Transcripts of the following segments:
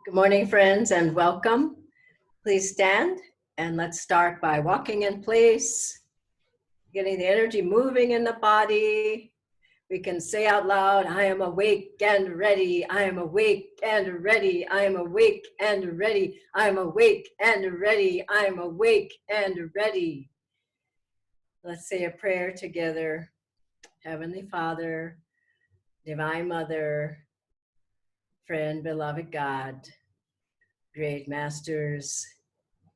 Good morning, friends, and welcome. Please stand and let's start by walking in place, getting the energy moving in the body. We can say out loud, I am awake and ready. I am awake and ready. I am awake and ready. I am awake and ready. I am awake and ready. Let's say a prayer together. Heavenly Father, Divine Mother, friend, beloved God, great masters,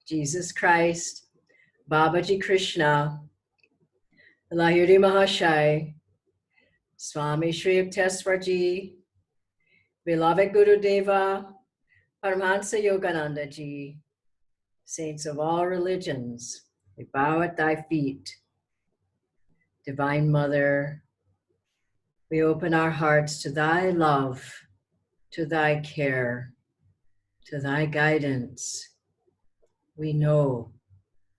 Jesus Christ, Babaji Krishna, Lahiri Mahashai, Swami Shri Yukteswarji, beloved Guru Deva, Paramahansa Yogananda Ji, saints of all religions, we bow at thy feet. Divine Mother, we open our hearts to thy love, to thy care, to thy guidance. We know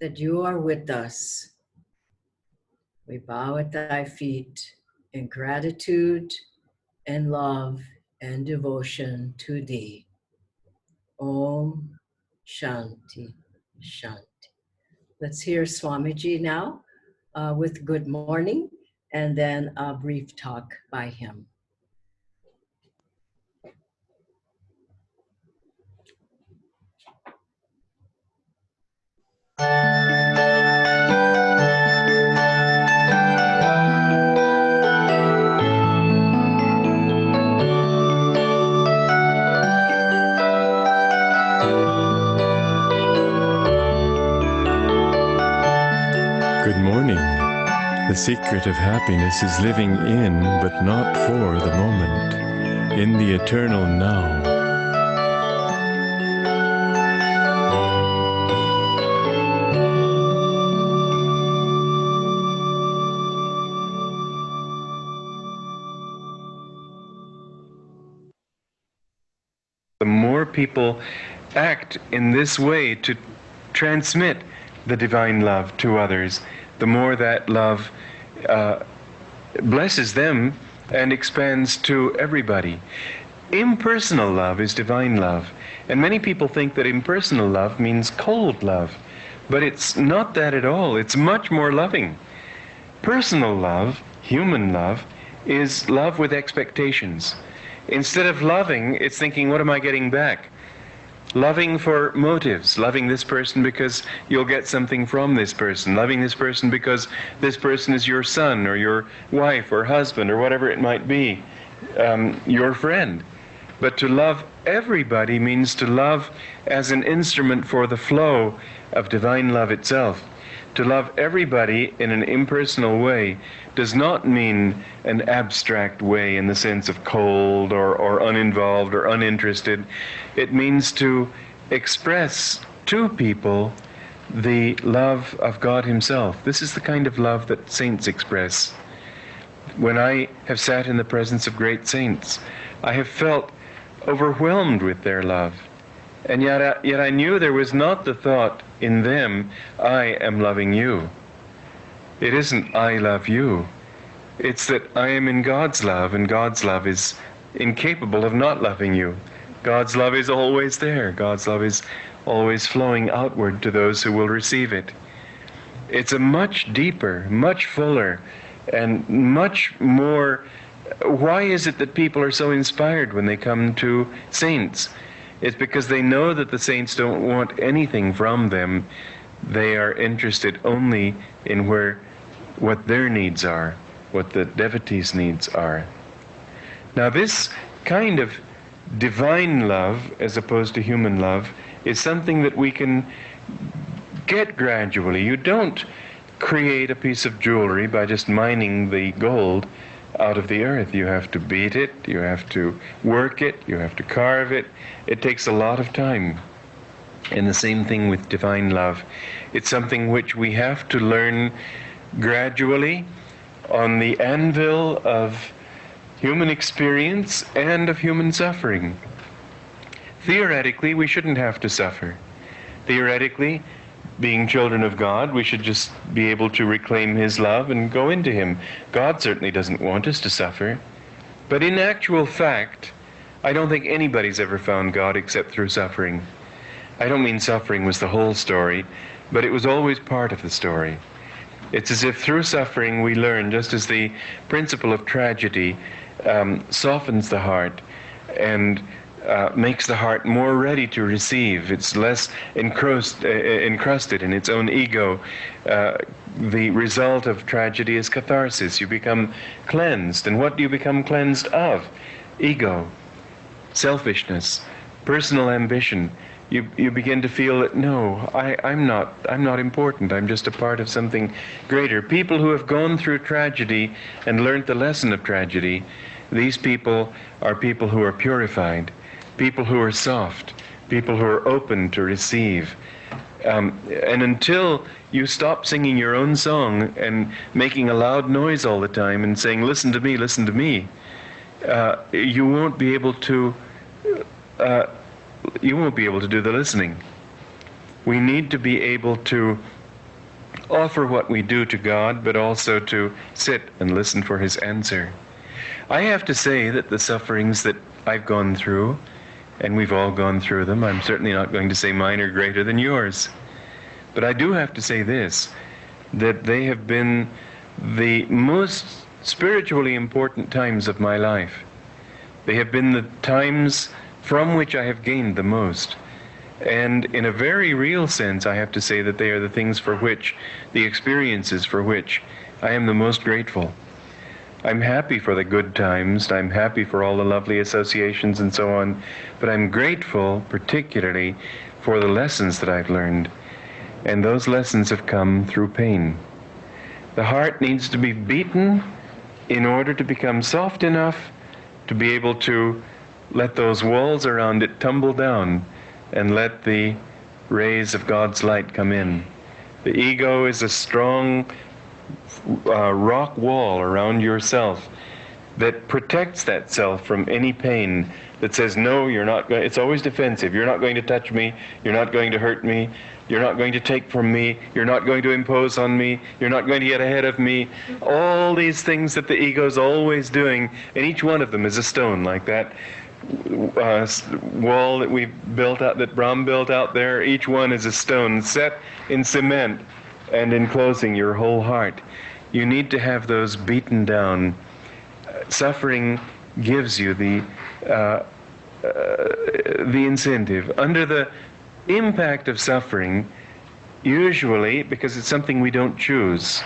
that you are with us. We bow at thy feet in gratitude and love and devotion to thee. Om Shanti Shanti. Let's hear Swamiji now with good morning and then a brief talk by him. Good morning. The secret of happiness is living in, but not for the moment, in the eternal now. The more people act in this way to transmit the divine love to others, the more that love blesses them and expands to everybody. Impersonal love is divine love, and many people think that impersonal love means cold love, but it's not that at all. It's much more loving. Personal love, human love, is love with expectations. Instead of loving, it's thinking, what am I getting back? Loving for motives, loving this person because you'll get something from this person, loving this person because this person is your son or your wife or husband or whatever it might be, your friend. But to love everybody means to love as an instrument for the flow of divine love itself. To love everybody in an impersonal way does not mean an abstract way in the sense of cold or uninvolved or uninterested. It means to express to people the love of God Himself. This is the kind of love that saints express. When I have sat in the presence of great saints, I have felt overwhelmed with their love. And yet I knew there was not the thought in them, I am loving you. It isn't I love you. It's that I am in God's love, and God's love is incapable of not loving you. God's love is always there. God's love is always flowing outward to those who will receive it. It's a much deeper, much fuller, and much more. Why is it that people are so inspired when they come to saints? It's because they know that the saints don't want anything from them. They are interested only in what their needs are, what the devotees' needs are. Now this kind of divine love, as opposed to human love, is something that we can get gradually. You don't create a piece of jewelry by just mining the gold out of the earth. You have to beat it, you have to work it, you have to carve it. It takes a lot of time. And the same thing with divine love. It's something which we have to learn gradually on the anvil of human experience and of human suffering. Theoretically, we shouldn't have to suffer. Theoretically, being children of God, we should just be able to reclaim His love and go into Him. God certainly doesn't want us to suffer. But in actual fact, I don't think anybody's ever found God except through suffering. I don't mean suffering was the whole story, but it was always part of the story. It's as if through suffering we learn, just as the principle of tragedy softens the heart and makes the heart more ready to receive. It's less encrusted in its own ego. The result of tragedy is catharsis. You become cleansed. And what do you become cleansed of? Ego, selfishness, personal ambition. You begin to feel that, no, I'm not important. I'm just a part of something greater. People who have gone through tragedy and learned the lesson of tragedy, these people are people who are purified, people who are soft, people who are open to receive. And until you stop singing your own song and making a loud noise all the time and saying, listen to me, you won't be able to do the listening. We need to be able to offer what we do to God, but also to sit and listen for His answer. I have to say that the sufferings that I've gone through, and we've all gone through them, I'm certainly not going to say mine are greater than yours, but I do have to say this, that they have been the most spiritually important times of my life. They have been the times from which I have gained the most. And in a very real sense, I have to say that they are the things for which, the experiences for which, I am the most grateful. I'm happy for the good times, I'm happy for all the lovely associations and so on, but I'm grateful particularly for the lessons that I've learned. And those lessons have come through pain. The heart needs to be beaten in order to become soft enough to be able to let those walls around it tumble down and let the rays of God's light come in. The ego is a strong rock wall around yourself that protects that self from any pain, that says, no, you're not going, it's always defensive. You're not going to touch me. You're not going to hurt me. You're not going to take from me. You're not going to impose on me. You're not going to get ahead of me. All these things that the ego's always doing, and each one of them is a stone, like that wall that we built out, that Brahm built out there. Each one is a stone set in cement and enclosing your whole heart. You need to have those beaten down. Suffering gives you the incentive. Under the impact of suffering, usually because it's something we don't choose,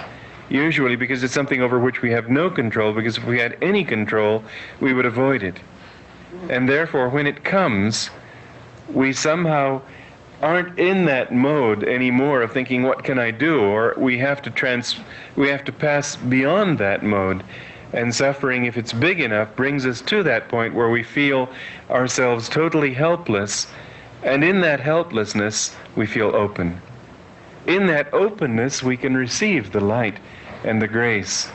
usually because it's something over which we have no control, because if we had any control, we would avoid it. And therefore, when it comes, we somehow aren't in that mode anymore of thinking, what can I do? Or we have to pass beyond that mode. And suffering, if it's big enough, brings us to that point where we feel ourselves totally helpless. And in that helplessness, we feel open. In that openness, we can receive the light and the grace.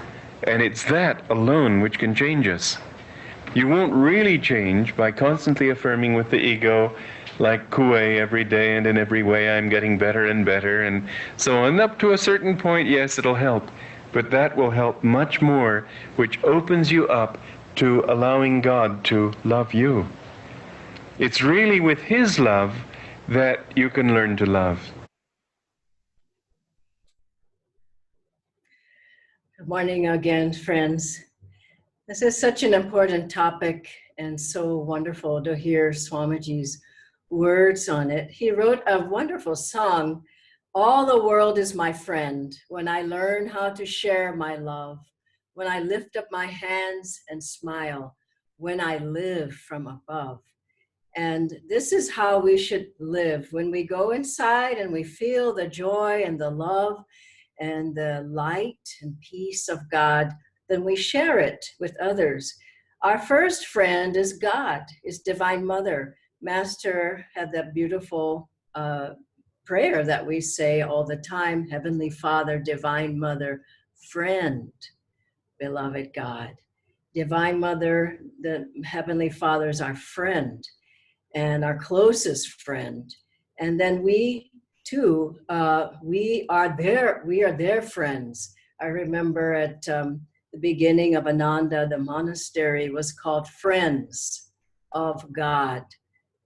And it's that alone which can change us. You won't really change by constantly affirming with the ego, like Kuei, every day and in every way I'm getting better and better, and so on. Up to a certain point, yes, it'll help. But that will help much more, which opens you up to allowing God to love you. It's really with His love that you can learn to love. Good morning again, friends. This is such an important topic and so wonderful to hear Swamiji's words on it. He wrote a wonderful song, "All the world is my friend when I learn how to share my love, when I lift up my hands and smile, when I live from above." And this is how we should live. When we go inside and we feel the joy and the love and the light and peace of God, then we share it with others. Our first friend is God, is Divine Mother. Master had that beautiful prayer that we say all the time, Heavenly Father, Divine Mother, friend, beloved God. Divine Mother, the Heavenly Father is our friend and our closest friend. And then we too, we are their friends. I remember at the beginning of Ananda, the monastery was called Friends. of God,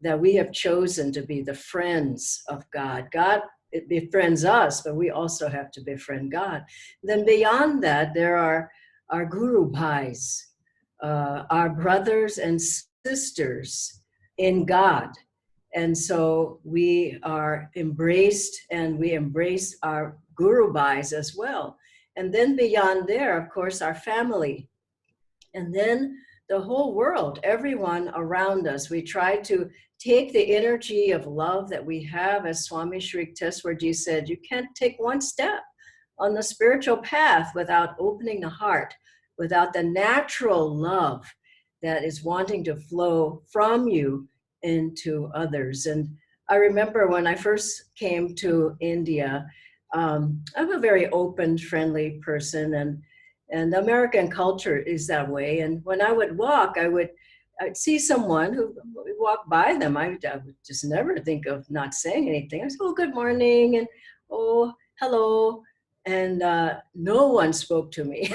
that we have chosen to be the friends of God. God, it befriends us, but we also have to befriend God. Then beyond that, there are our Guru Bhais, our brothers and sisters in God. And so we are embraced, and we embrace our Guru Bhais as well. And then beyond there, of course, our family. And then the whole world, everyone around us. We try to take the energy of love that we have, as Swami Shri Yukteswarji said, you can't take one step on the spiritual path without opening the heart, without the natural love that is wanting to flow from you into others. And I remember when I first came to India, I'm a very open, friendly person, and American culture is that way. And when I would walk, I'd see someone who would walk by them. I would just never think of not saying anything. I said, oh, good morning, and oh, hello. And no one spoke to me,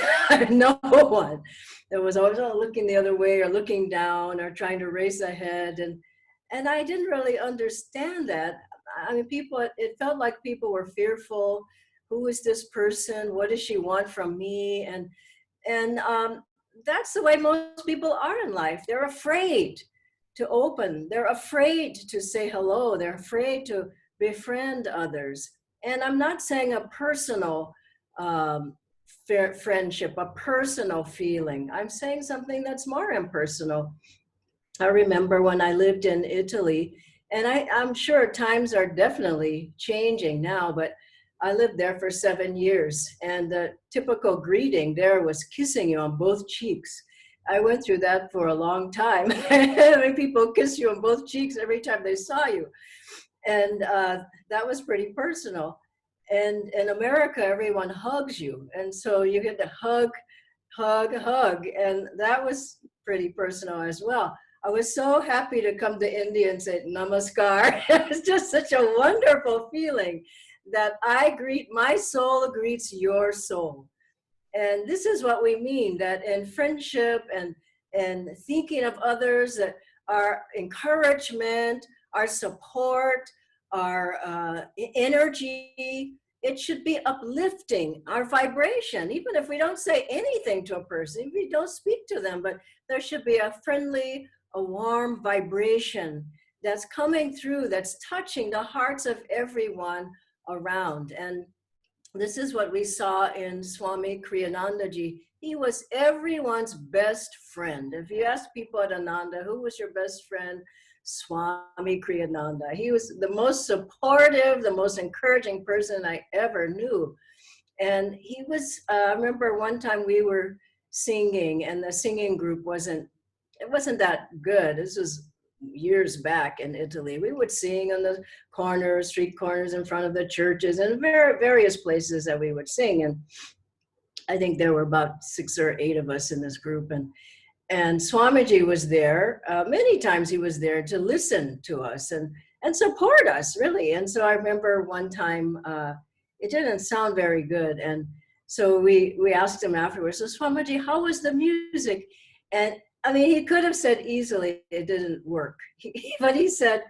no one. There was always looking the other way or looking down or trying to raise a head. And I didn't really understand that. I mean, it felt like people were fearful. Who is this person? What does she want from me? And that's the way most people are in life. They're afraid to open. They're afraid to say hello. They're afraid to befriend others. And I'm not saying a personal friendship, a personal feeling. I'm saying something that's more impersonal. I remember when I lived in Italy, and I'm sure times are definitely changing now, but I lived there for 7 years, and the typical greeting there was kissing you on both cheeks. I went through that for a long time. People kiss you on both cheeks every time they saw you. And that was pretty personal. And in America, everyone hugs you. And so you get to hug, hug, hug. And that was pretty personal as well. I was so happy to come to India and say namaskar. It was just such a wonderful feeling that my soul greets your soul. And this is what we mean, that in friendship and thinking of others, that our encouragement, our support, our energy, it should be uplifting our vibration, even if we don't say anything to a person, if we don't speak to them, but there should be a friendly, a warm vibration that's coming through, that's touching the hearts of everyone around. And this is what we saw in Swami Kriyanandaji. He was everyone's best friend. If you ask people at Ananda, who was your best friend? Swami Kriyananda. He was the most supportive, the most encouraging person I ever knew. And he was, I remember one time we were singing, and the singing group wasn't that good. This was years back in Italy. We would sing on the corners, street corners in front of the churches, and various places that we would sing. And I think there were about 6 or 8 of us in this group. And Swamiji was there. Many times he was there to listen to us and support us, really. And so I remember one time, it didn't sound very good. And so we asked him afterwards, so Swamiji, how was the music? And I mean, he could have said easily, it didn't work. But he said,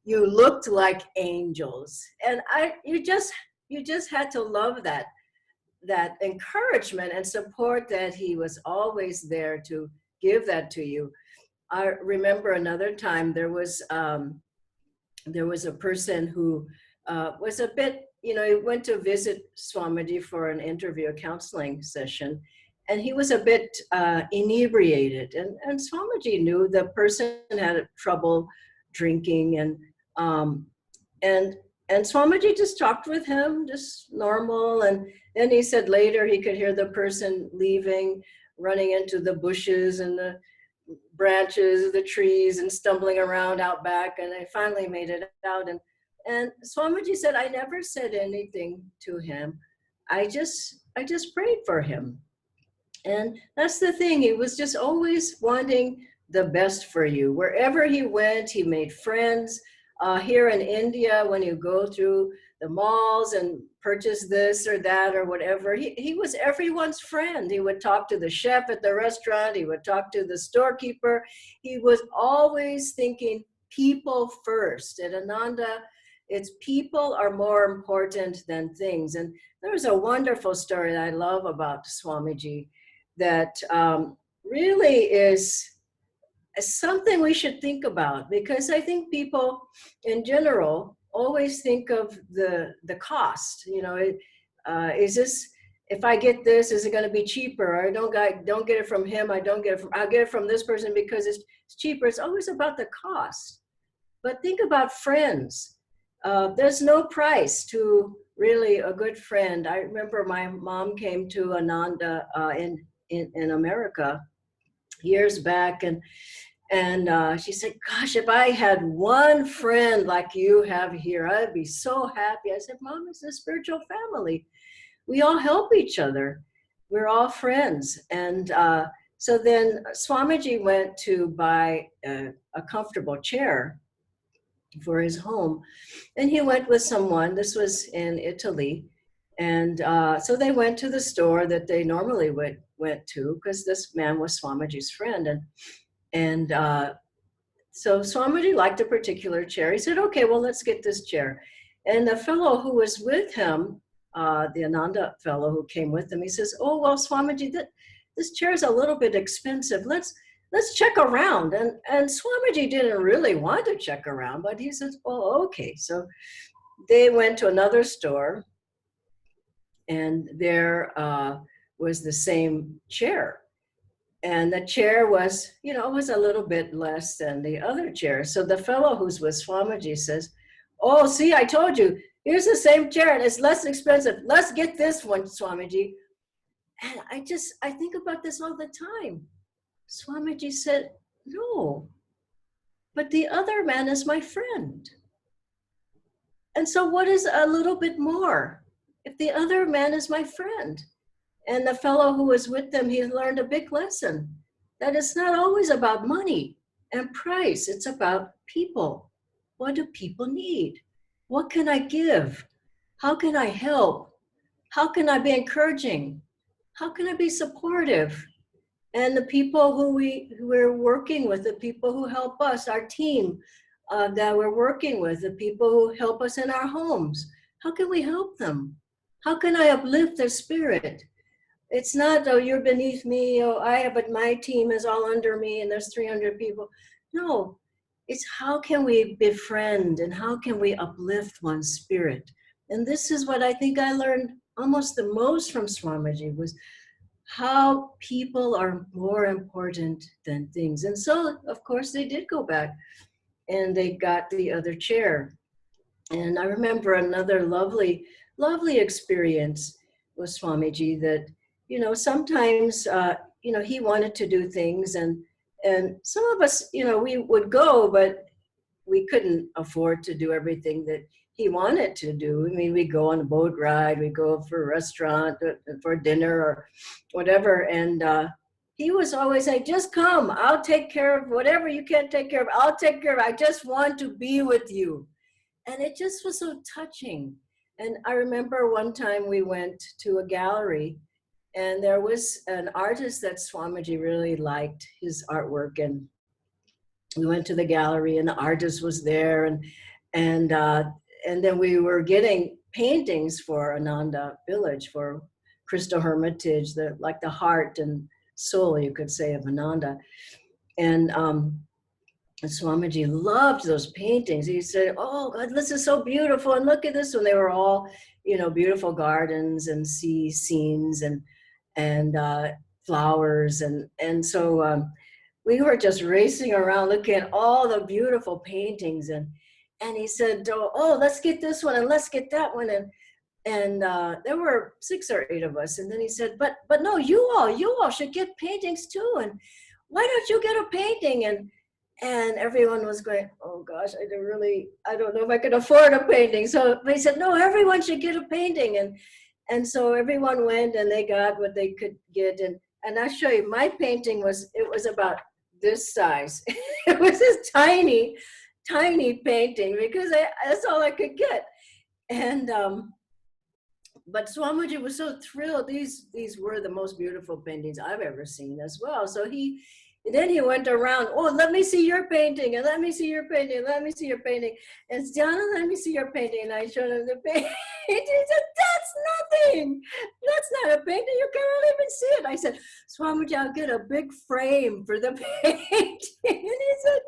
you looked like angels. And you just had to love that encouragement and support, that he was always there to give that to you. I remember another time there was a person who was a bit, he went to visit Swamiji for an interview, a counseling session, and he was a bit inebriated. And Swamiji knew the person had trouble drinking, and Swamiji just talked with him, just normal. And then he said later he could hear the person leaving, running into the bushes and the branches of the trees and stumbling around out back. And they finally made it out. And Swamiji said, I never said anything to him. I just prayed for him. And that's the thing. He was just always wanting the best for you. Wherever he went, he made friends. Here in India, when you go through the malls and purchase this or that or whatever. He was everyone's friend. He would talk to the chef at the restaurant. He would talk to the storekeeper. He was always thinking people first. At Ananda, it's people are more important than things. And there's a wonderful story that I love about Swamiji that really is something we should think about, because I think people in general always think of the cost. You know, is this, if I get this, is it going to be cheaper? Or don't get it from him. I'll get it from this person because it's cheaper. It's always about the cost. But think about friends. There's no price to really a good friend. I remember my mom came to Ananda in America years back, and she said, gosh, if I had one friend like you have here, I'd be so happy. I said, Mom, it's a spiritual family. We all help each other. We're all friends. And so then Swamiji went to buy a comfortable chair for his home. And he went with someone. This was in Italy. And so they went to the store that they normally went to, because this man was Swamiji's friend. And so Swamiji liked a particular chair. He said, okay, well, let's get this chair. And the fellow who was with him, the Ananda fellow who came with him, he says, oh, well, Swamiji, this chair is a little bit expensive. Let's check around. And Swamiji didn't really want to check around, but he says, oh, okay. So they went to another store, and there was the same chair. And the chair was, you know, was a little bit less than the other chair. So the fellow who's with Swamiji says, oh, see, I told you, here's the same chair and it's less expensive. Let's get this one, Swamiji. And I think about this all the time. Swamiji said, no, but the other man is my friend. And so what is a little bit more if the other man is my friend? And the fellow who was with them, he learned a big lesson, that it's not always about money and price. It's about people. What do people need? What can I give? How can I help? How can I be encouraging? How can I be supportive? And the people who we're working with, the people who help us, our team that we're working with, the people who help us in our homes, how can we help them? How can I uplift their spirit? It's not, oh, you're beneath me, oh, but my team is all under me and there's 300 people. No, it's how can we befriend and how can we uplift one's spirit? And this is what I think I learned almost the most from Swamiji, was how people are more important than things. And so, of course, they did go back and they got the other chair. And I remember another lovely, lovely experience with Swamiji that, you know, sometimes, you know, he wanted to do things and some of us, you know, we would go, but we couldn't afford to do everything that he wanted to do. I mean, we go on a boat ride, we go for a restaurant, for dinner or whatever. And he was always like, just come, I'll take care of whatever you can't take care of. I'll take care of it. I just want to be with you. And it just was so touching. And I remember one time we went to a gallery and there was an artist that Swamiji really liked his artwork. And we went to the gallery and the artist was there. And then we were getting paintings for Ananda Village, for Crystal Hermitage, like the heart and soul, you could say, of Ananda. And Swamiji loved those paintings. He said, oh, God, this is so beautiful. And look at this one. They were all, you know, beautiful gardens and sea scenes and flowers. And so we were just racing around looking at all the beautiful paintings. And he said, oh, let's get this one and let's get that one. And there were 6 or 8 of us. And then he said, but no, you all should get paintings too. And why don't you get a painting? And everyone was going, oh gosh, I don't know if I could afford a painting. So they said, no, everyone should get a painting. And so everyone went and they got what they could get. And I'll show you, my painting was about this size. It was this tiny painting because that's all I could get. And but Swamiji was so thrilled. These were the most beautiful paintings I've ever seen as well. So then he went around, oh, let me see your painting, and let me see your painting, and let me see your painting. And Dhyana, let me see your painting. And I showed him the painting. He said, that's nothing. That's not a painting. You can't even see it. I said, Swamiji, I'll get a big frame for the painting. And he said,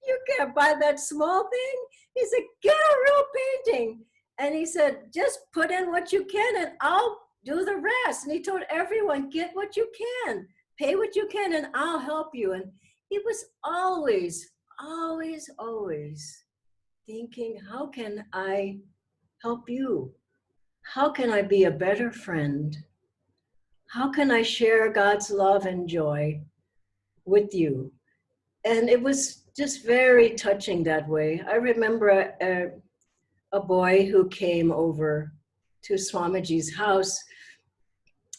you can't buy that small thing. He said, get a real painting. And he said, just put in what you can and I'll do the rest. And he told everyone, get what you can, pay what you can, and I'll help you. And he was always, always, always thinking, how can I help you? How can I be a better friend? How can I share God's love and joy with you? And it was just very touching that way. I remember a boy who came over to Swamiji's house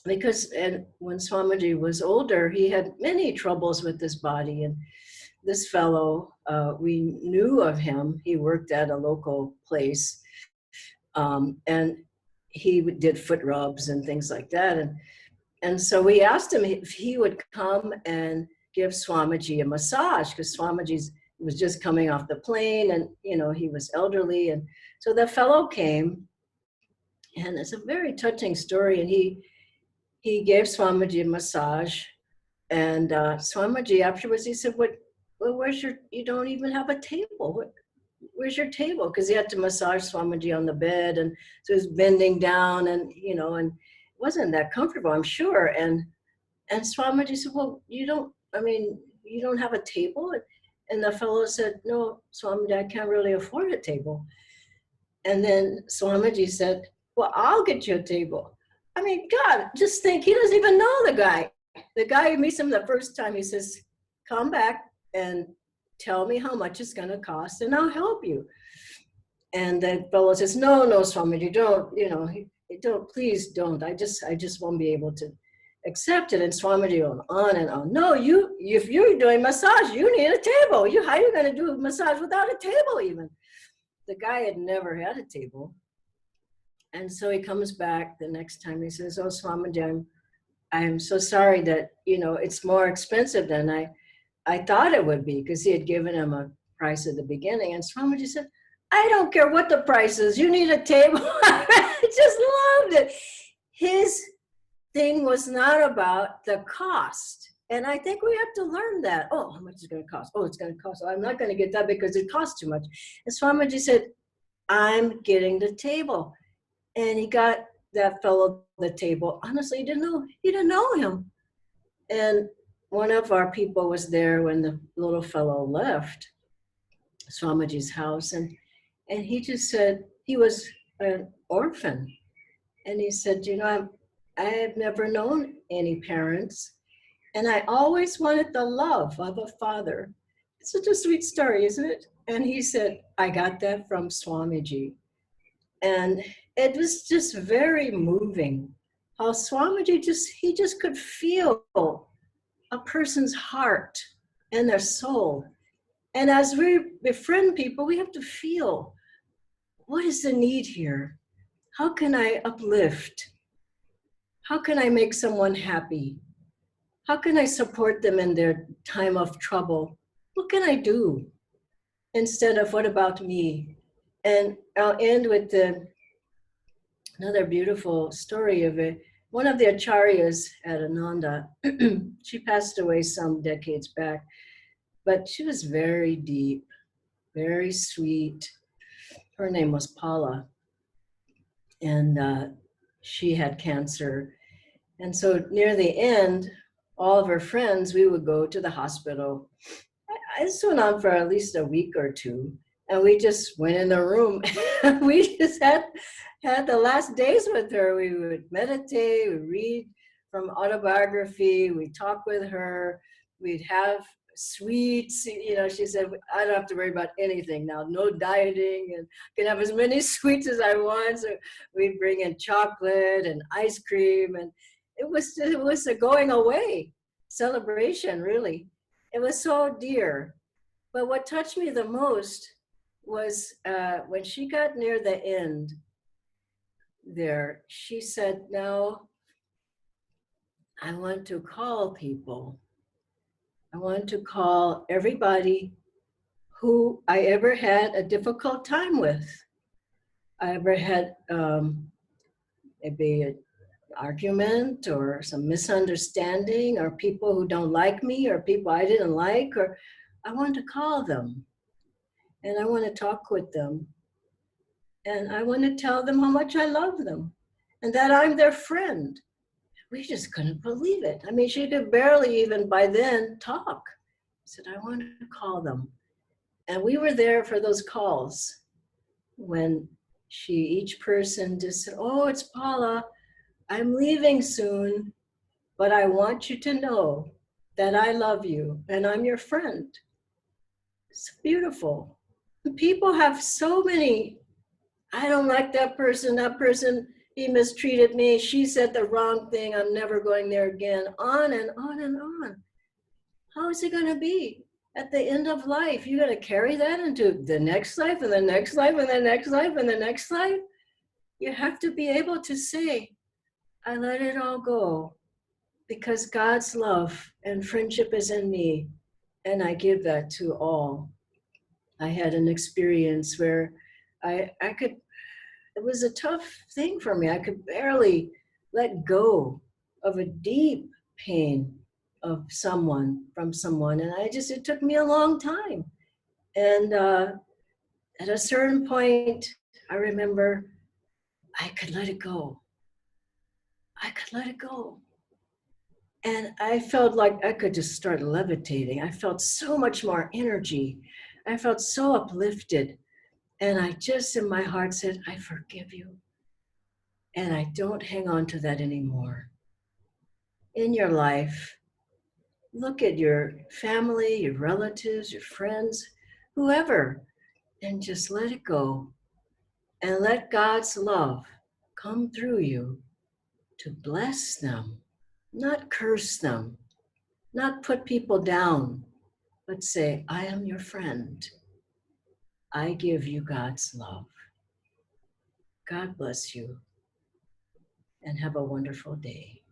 because when Swamiji was older, he had many troubles with his body. And this fellow, we knew of him. He worked at a local place, and he did foot rubs and things like that. And so we asked him if he would come and give Swamiji a massage, because Swamiji was just coming off the plane, and he was elderly. And so the fellow came, and it's a very touching story. And he gave Swamiji a massage, and Swamiji afterwards, he said, well, you don't even have a table. Where's your table? Because he had to massage Swamiji on the bed, and so he was bending down, and and it wasn't that comfortable, I'm sure. And Swamiji said, well, you don't have a table? And the fellow said, no, Swamiji, I can't really afford a table. And then Swamiji said, well, I'll get you a table. I mean, God, just think, he doesn't even know the guy. The guy who meets him the first time, he says, come back and tell me how much it's going to cost, and I'll help you. And the fellow says, no, Swamiji, don't, please don't. I just won't be able to accept it. And Swamiji went on and on. No, if you're doing massage, you need a table. How are you going to do a massage without a table even? The guy had never had a table. And so he comes back the next time. He says, oh, Swamiji, I'm so sorry that, it's more expensive than I thought it would be, because he had given him a price at the beginning. And Swamiji said, I don't care what the price is. You need a table. I just loved it. His thing was not about the cost. And I think we have to learn that. Oh, how much is it going to cost? Oh, it's going to cost. Oh, I'm not going to get that because it costs too much. And Swamiji said, I'm getting the table. And he got that fellow the table. Honestly, he didn't know him. And one of our people was there when the little fellow left Swamiji's house. And he just said, he was an orphan. And he said, I have never known any parents, and I always wanted the love of a father. It's such a sweet story, isn't it? And he said, I got that from Swamiji. And it was just very moving how Swamiji just could feel a person's heart and their soul. And as we befriend people, we have to feel, what is the need here? How can I uplift? How can I make someone happy? How can I support them in their time of trouble? What can I do? Instead of, what about me? And I'll end with another beautiful story of one of the acharyas at Ananda. She passed away some decades back, but she was very deep, very sweet. Her name was Paula, and she had cancer. And so near the end, all of her friends, we would go to the hospital. This went on for at least a week or two. And we just went in the room. We just had the last days with her. We would meditate, we'd read from autobiography, we'd talk with her, we'd have sweets. She said, I don't have to worry about anything now, no dieting, and I can have as many sweets as I want. So we'd bring in chocolate and ice cream, and it was a going away celebration, really. It was so dear. But what touched me the most was when she got near the end, there, she said, now I want to call people. I want to call everybody who I ever had a difficult time with. I ever had maybe an argument or some misunderstanding, or people who don't like me, or people I didn't like, or I want to call them and I want to talk with them. And I want to tell them how much I love them and that I'm their friend. We just couldn't believe it. I mean, she could barely even by then talk. I said, I want to call them. And we were there for those calls when each person just said, oh, it's Paula. I'm leaving soon, but I want you to know that I love you and I'm your friend. It's beautiful. People have so many, I don't like that person, he mistreated me, she said the wrong thing, I'm never going there again, on and on and on. How is it going to be at the end of life? You're going to carry that into the next life and the next life and the next life and the next life? You have to be able to say, I let it all go because God's love and friendship is in me, and I give that to all. I had an experience where I could, it was a tough thing for me. I could barely let go of a deep pain of someone, from someone. And it took me a long time. And at a certain point, I remember I could let it go. I could let it go. And I felt like I could just start levitating. I felt so much more energy. I felt so uplifted. And I just in my heart said, I forgive you. And I don't hang on to that anymore. In your life, look at your family, your relatives, your friends, whoever, and just let it go. And let God's love come through you to bless them, not curse them, not put people down, but say, I am your friend. I give you God's love. God bless you and have a wonderful day.